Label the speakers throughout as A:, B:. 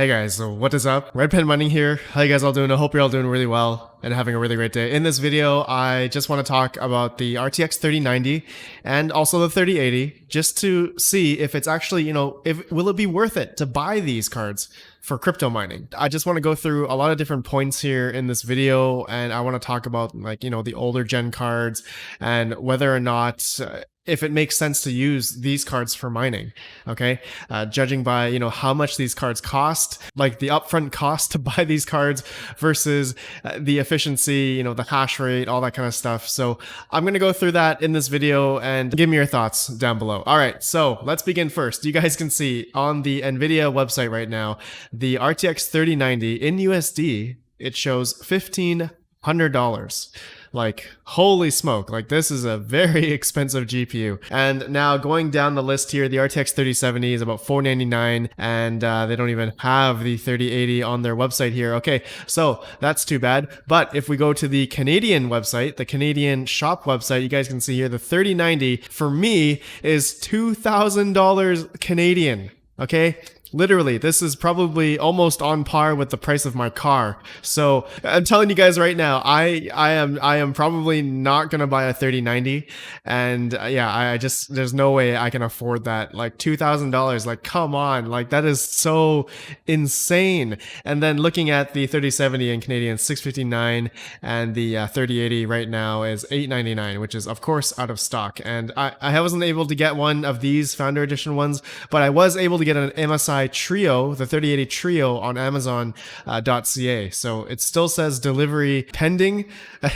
A: Hey guys, so what is up? RedPandaMining here. How you guys all doing? I hope you're all doing really well and having a really great day. In this video, I just want to talk about the RTX 3090 and also the 3080 just to see if it's actually, will it be worth it to buy these cards for crypto mining. I just want to go through a lot of different points here in this video, and I want to talk about the older gen cards and whether or not if it makes sense to use these cards for mining, okay? Judging by, how much these cards cost, like the upfront cost to buy these cards versus the efficiency, the hash rate, all that kind of stuff. So I'm going to go through that in this video and give me your thoughts down below. All right, so let's begin first. You guys can see on the NVIDIA website right now, the RTX 3090 in USD, it shows $1,500. Like, holy smoke, like this is a very expensive GPU. And now going down the list here, the RTX 3070 is about $499, and they don't even have the 3080 on their website here. Okay, so that's too bad. But if we go to the Canadian website, the Canadian shop website, you guys can see here the 3090 for me is $2,000 Canadian, okay? Literally, this is probably almost on par with the price of my car. So I'm telling you guys right now, I am probably not gonna buy a 3090, and I just there's no way I can afford that. Like $2,000, like come on, like that is so insane. And then looking at the 3070 in Canadian, $659, and the 3080 right now is $899, which is of course out of stock. And I wasn't able to get one of these Founder Edition ones, but I was able to get an MSI Trio, the 3080 Trio on Amazon.ca. So it still says delivery pending.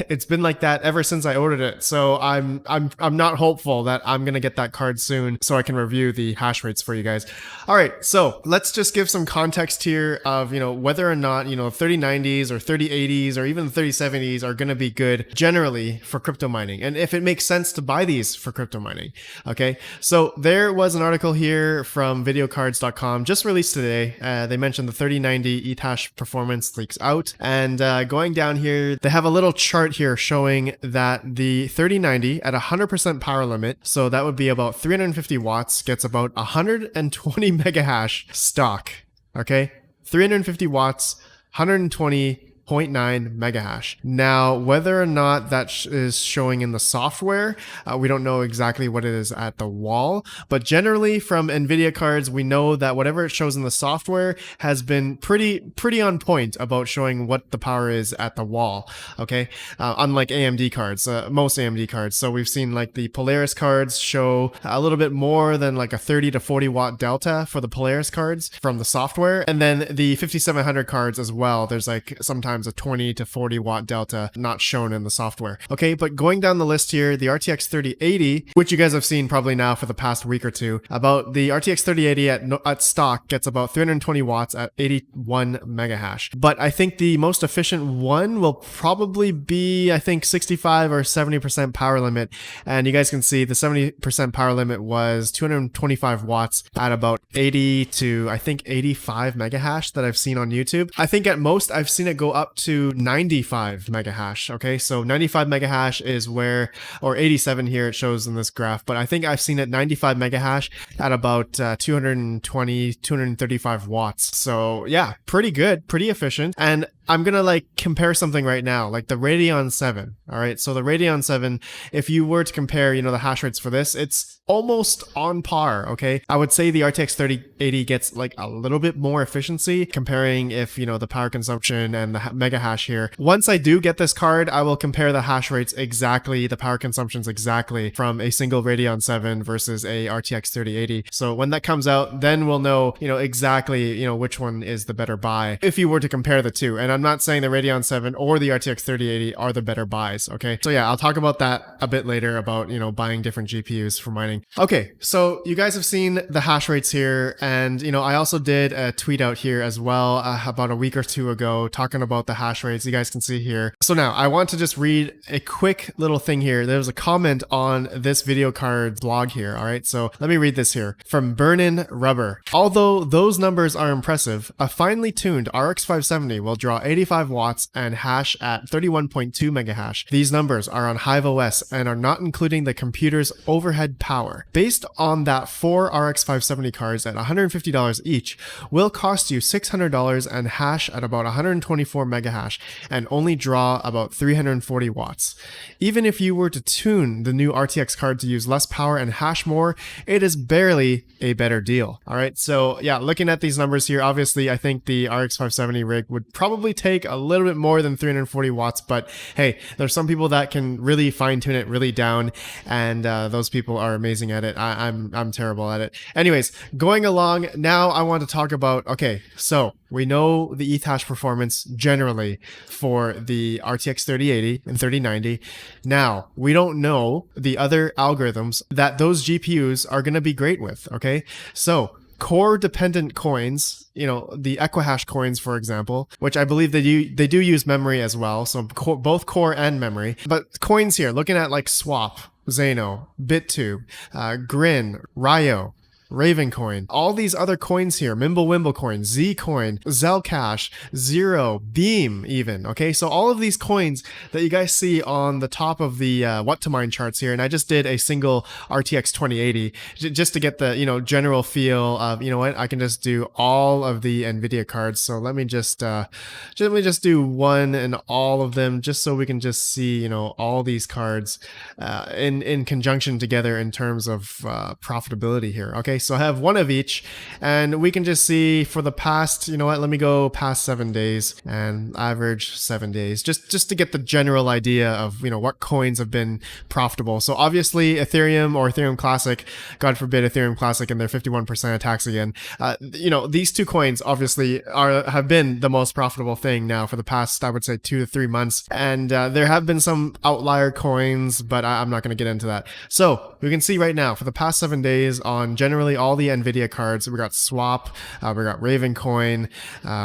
A: It's been like that ever since I ordered it. So I'm not hopeful that I'm gonna get that card soon so I can review the hash rates for you guys. All right, so let's just give some context here of whether or not 3090s or 3080s or even 3070s are gonna be good generally for crypto mining, and if it makes sense to buy these for crypto mining. Okay, so there was an article here from videocards.com just released today. They mentioned the 3090 Ethash performance leaks out, and going down here, they have a little chart here showing that the 3090 at 100% power limit, so that would be about 350 watts, gets about 120 mega hash stock. Okay, 350 watts, 120.9 mega hash. Now, whether or not that is showing in the software, we don't know exactly what it is at the wall, but generally from NVIDIA cards, we know that whatever it shows in the software has been pretty on point about showing what the power is at the wall, okay? Unlike AMD cards, most AMD cards. So we've seen like the Polaris cards show a little bit more than like a 30 to 40 watt delta for the Polaris cards from the software. And then the 5700 cards as well, there's like sometimes a 20 to 40 watt delta not shown in the software. Okay, but going down the list here, the RTX 3080, which you guys have seen probably now for the past week or two, about the RTX 3080 at stock gets about 320 watts at 81 mega hash. But I think the most efficient one will probably be, I think, 65 or 70% power limit. And you guys can see the 70% power limit was 225 watts at about 80 to, I think, 85 mega hash that I've seen on YouTube. I think at most I've seen it go up to 95 mega hash. Okay, so 95 mega hash is where, or 87 here it shows in this graph, but I think I've seen it 95 mega hash at about 235 watts. So yeah, pretty good, pretty efficient. And I'm gonna compare something right now, like the Radeon 7. All right, so the Radeon 7, if you were to compare, the hash rates for this, it's almost on par. Okay, I would say the RTX 3080 gets like a little bit more efficiency comparing if the power consumption and the mega hash here. Once I do get this card, I will compare the hash rates exactly, the power consumptions exactly from a single Radeon 7 versus a RTX 3080. So when that comes out, then we'll know, exactly, which one is the better buy if you were to compare the two. And I'm not saying the Radeon 7 or the RTX 3080 are the better buys, okay? So yeah, I'll talk about that a bit later about, buying different GPUs for mining. Okay, so you guys have seen the hash rates here, and, I also did a tweet out here as well about a week or two ago talking about the hash rates. You guys can see here. So now I want to just read a quick little thing here. There's a comment on this video card blog here, all right? So let me read this here. From Burnin' Rubber. Although those numbers are impressive, a finely tuned RX 570 will draw 85 watts and hash at 31.2 megahash. These numbers are on Hive OS and are not including the computer's overhead power. Based on that, 4 RX 570 cards at $150 each will cost you $600 and hash at about 124 megahash and only draw about 340 watts. Even if you were to tune the new RTX card to use less power and hash more, it is barely a better deal. All right, so yeah, looking at these numbers here, obviously I think the RX 570 rig would probably take a little bit more than 340 watts, but hey, there's some people that can really fine tune it really down, and those people are amazing at it. I'm terrible at it. Anyways, going along, now I want to talk about, okay, so we know the ETH hash performance generally for the RTX 3080 and 3090. Now, we don't know the other algorithms that those GPUs are going to be great with, okay? So, core dependent coins, you know, the Equihash coins, for example, which I believe they do use memory as well, so both core and memory. But coins here, looking at like Swap, Zano, BitTube, Grin, Ryo, Ravencoin, all these other coins here, Mimblewimble coin, Zcoin, Zelcash, Zero, Beam even, okay? So all of these coins that you guys see on the top of the what to mine charts here, and I just did a single RTX 2080 just to get the, you know, general feel of, you know what, I can just do all of the NVIDIA cards. So let me just do one and all of them just so we can just see, you know, all these cards in conjunction together in terms of profitability here, okay? So I have one of each, and we can just see for the past, you know what, let me go past 7 days and average 7 days, just to get the general idea of, you know, what coins have been profitable. So obviously Ethereum or Ethereum Classic, God forbid Ethereum Classic and their 51% attacks again, you know, these two coins obviously have been the most profitable thing now for the past, I would say, 2 to 3 months. And there have been some outlier coins, but I'm not going to get into that. So we can see right now for the past 7 days on generally all the NVIDIA cards, we got Swap, we got Ravencoin,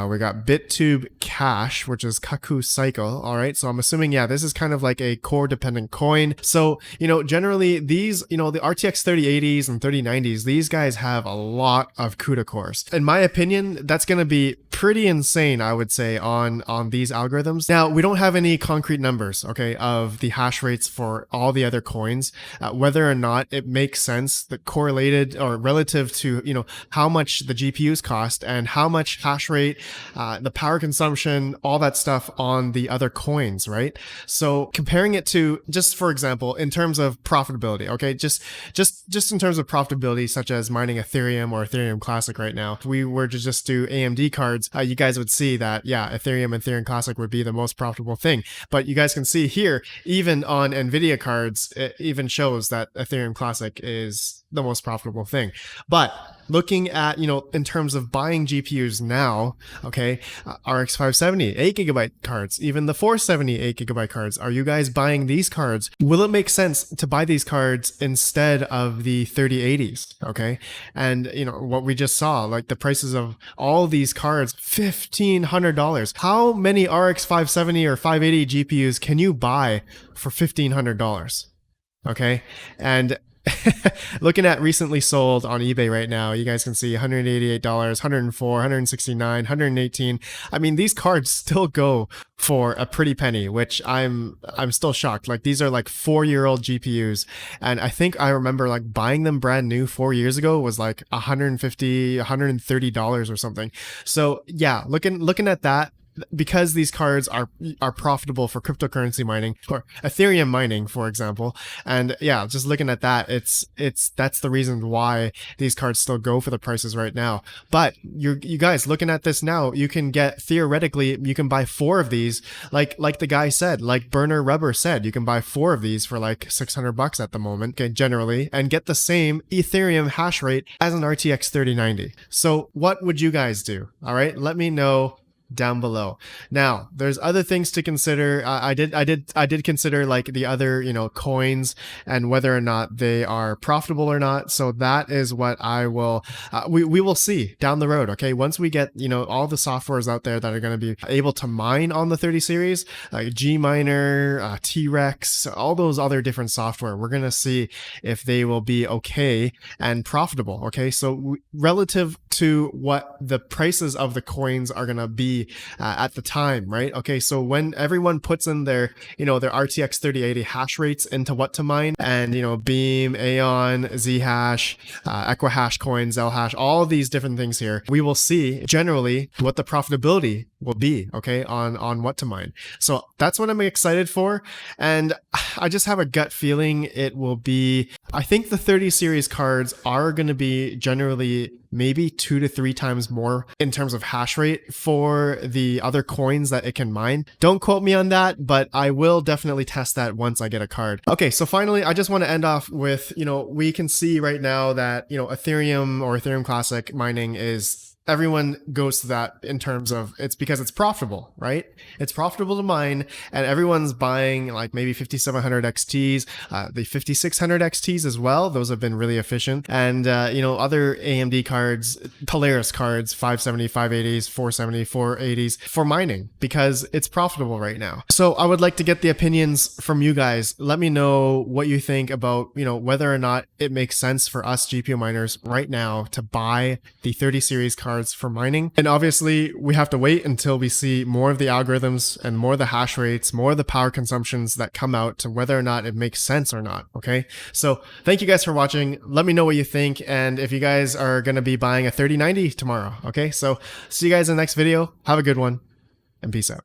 A: we got BitTube Cash, which is Kaku Cycle. All right, so I'm assuming, yeah, this is kind of like a core dependent coin. So, you know, generally these, you know, the RTX 3080s and 3090s, these guys have a lot of CUDA cores. In my opinion, that's going to be pretty insane, I would say, on these algorithms. Now, we don't have any concrete numbers, okay, of the hash rates for all the other coins, whether or not it makes sense that correlated or relative to, you know, how much the GPUs cost and how much hash rate, the power consumption, all that stuff on the other coins, right? So comparing it to, just for example, in terms of profitability, okay, just in terms of profitability, such as mining Ethereum or Ethereum Classic right now, if we were to just do AMD cards, you guys would see that, yeah, Ethereum and Ethereum Classic would be the most profitable thing. But you guys can see here, even on NVIDIA cards, it even shows that Ethereum Classic is the most profitable thing. But looking at, you know, in terms of buying GPUs now, okay, RX 570, 8GB cards, even the 470 8GB cards, are you guys buying these cards? Will it make sense to buy these cards instead of the 3080s, okay? And, you know, what we just saw, like the prices of all these cards, $1,500. How many RX 570 or 580 GPUs can you buy for $1,500? Okay, and looking at recently sold on eBay right now, you guys can see $188, $104, $169, $118. I mean, these cards still go for a pretty penny, which I'm still shocked. Like, these are like 4-year-old GPUs, and I think I remember like buying them brand new 4 years ago was like $150, $130 or something. So yeah, looking at that, because these cards are profitable for cryptocurrency mining or Ethereum mining, for example. And yeah, just looking at that, that's the reason why these cards still go for the prices right now. But you guys looking at this now, you can get, theoretically, you can buy 4 of these, like the guy said, like Burner Rubber said, you can buy 4 of these for like $600 at the moment, okay, generally, and get the same Ethereum hash rate as an RTX 3090. So what would you guys do? All right, let me know down below. Now, there's other things to consider. I did consider like the other, you know, coins and whether or not they are profitable or not. So that is what I will, we will see down the road. Okay. Once we get, you know, all the softwares out there that are going to be able to mine on the 30 series, like Gminer, T-Rex, all those other different software, we're going to see if they will be okay and profitable. Okay. So relative to what the prices of the coins are going to be at the time, right? Okay, so when everyone puts in their, their RTX 3080 hash rates into what to mine, and, Beam, Aeon, Zhash, Equihash coins, Zhash, all these different things here, we will see generally what the profitability will be, okay, on what to mine. So that's what I'm excited for. And I just have a gut feeling it will be, I think the 30 series cards are going to be generally maybe 2 to 3 times more in terms of hash rate for the other coins that it can mine. Don't quote me on that, but I will definitely test that once I get a card. Okay, so finally, I just want to end off with, we can see right now that, Ethereum or Ethereum Classic mining is, everyone goes to that in terms of it's because it's profitable, right? It's profitable to mine, and everyone's buying like maybe 5700 XTs, the 5600 XTs as well. Those have been really efficient. And, other AMD cards, Polaris cards, 570, 580s, 470, 480s for mining because it's profitable right now. So I would like to get the opinions from you guys. Let me know what you think about, whether or not it makes sense for us GPU miners right now to buy the 30 series cards for mining. And obviously we have to wait until we see more of the algorithms and more of the hash rates, more of the power consumptions that come out to whether or not it makes sense or not. Okay. So thank you guys for watching. Let me know what you think. And if you guys are going to be buying a 3090 tomorrow. Okay. So see you guys in the next video. Have a good one and peace out.